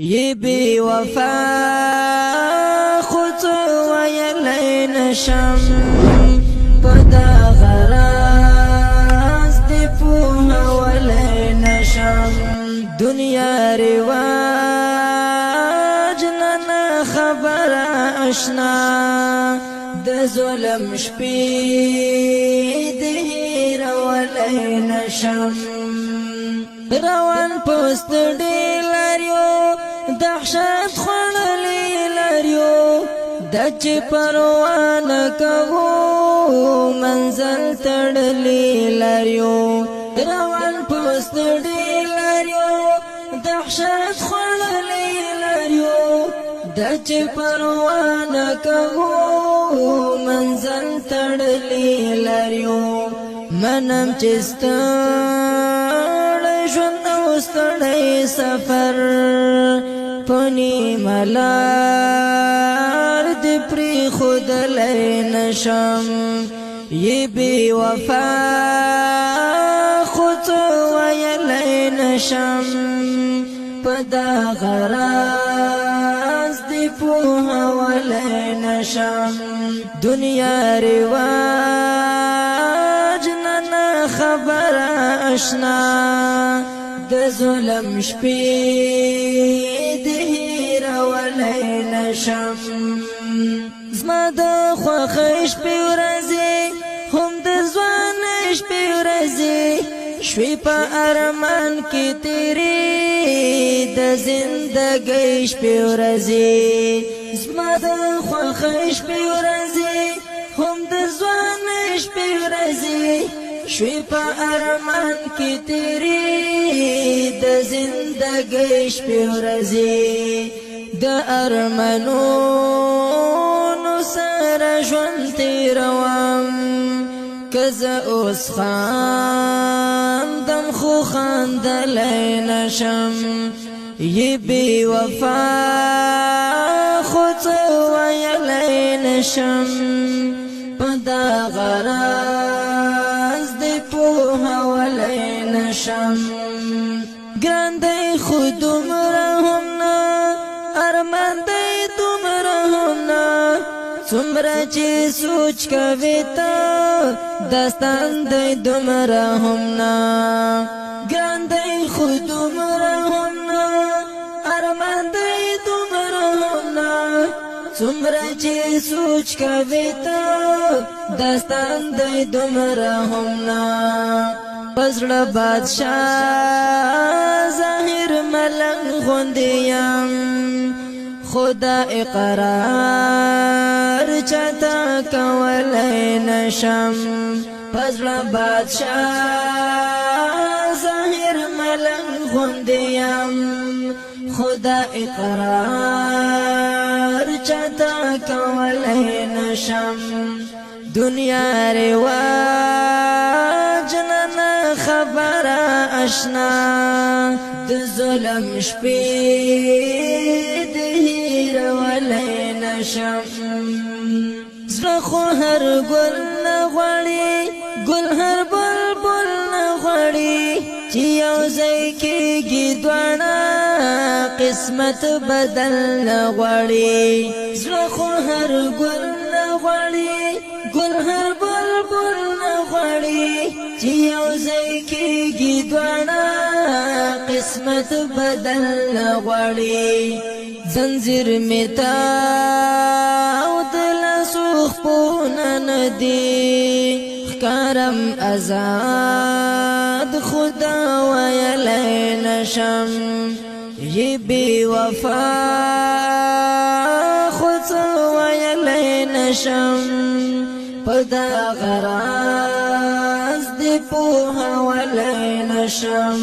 یہ بی وفا خود ویلی نشم پدا غراز دی پوها ولی نشم دنیا رواج ننا خبر اشنا د ظلم شپی دهیر ولی نشم روان پست دی لاریو دحشت خللی لاریو دچ پروان کهو منزل تڑلی لاریو روان پست دی لاریو دحشت خللی لاریو دچ پروان کهو منزل تڑلی لاریو منم چستان ژوند او ستړی سفر پنی ملار دی پری خودلی نشم یہ بی وفا خود ویلی نشم پدا غراز دی پوها ولی نشم دنیا رواج ننا خبر اشنا د ظلم شپی دهیر ولی نشم زما د خوښۍ شپې ورځې هم د ځوانۍ شپې ورځې شوې په ارمان کې تیرې د زندګۍ شپې ورځې زما د خوښۍ شپې ورځې هم د ځوانۍ شپې ورځې شوی په ارمان کې تیرې د زندګۍ شپې ورځې د ارمانونو سره ژوند تیروم که زه اوس خاندم خو خاندلی نشم یې بې وفا خو څه ویلی نشم په دا غراز پوها ولی نشم گران دی خود دومره هم نه ارمان دی دومره هم نه څومره چې سوچ کوي ته داستان دی دومره هم نه گران دی خود دومره هم نه ارمان دی دومره هم نه څومره چې سوچ کوي ته داستان دی دومره هم نه پزړه بادشاه ظاهر ملنګ غوندې یم خدا اقرار چاته کولی نشم پزړه بادشاه ظاهر ملنګ غوندې یم خدا اقرار چاته کولی نشم دنیا رواج ننا خبر اشنا د ظلم شپې دهیر ولی نشم زړه خو هر ګل نه غواړي ګل هر بلبل نه غواړي چې یو ځای کېږي دواړه قسمت بدل نه غواړي زړه خو هر ګل نه غواړي ګل هر بلبل نه غواړي چې یو ځای کېږي دواړه قسمت بدل نه غواړي زنځیر مې تاو د لاسو خپونه نه دي ښکارم ازاد خدا ویلی نشم یہ بی وفا خود ویلی نشم پدا غراز دی پوها ولی نشم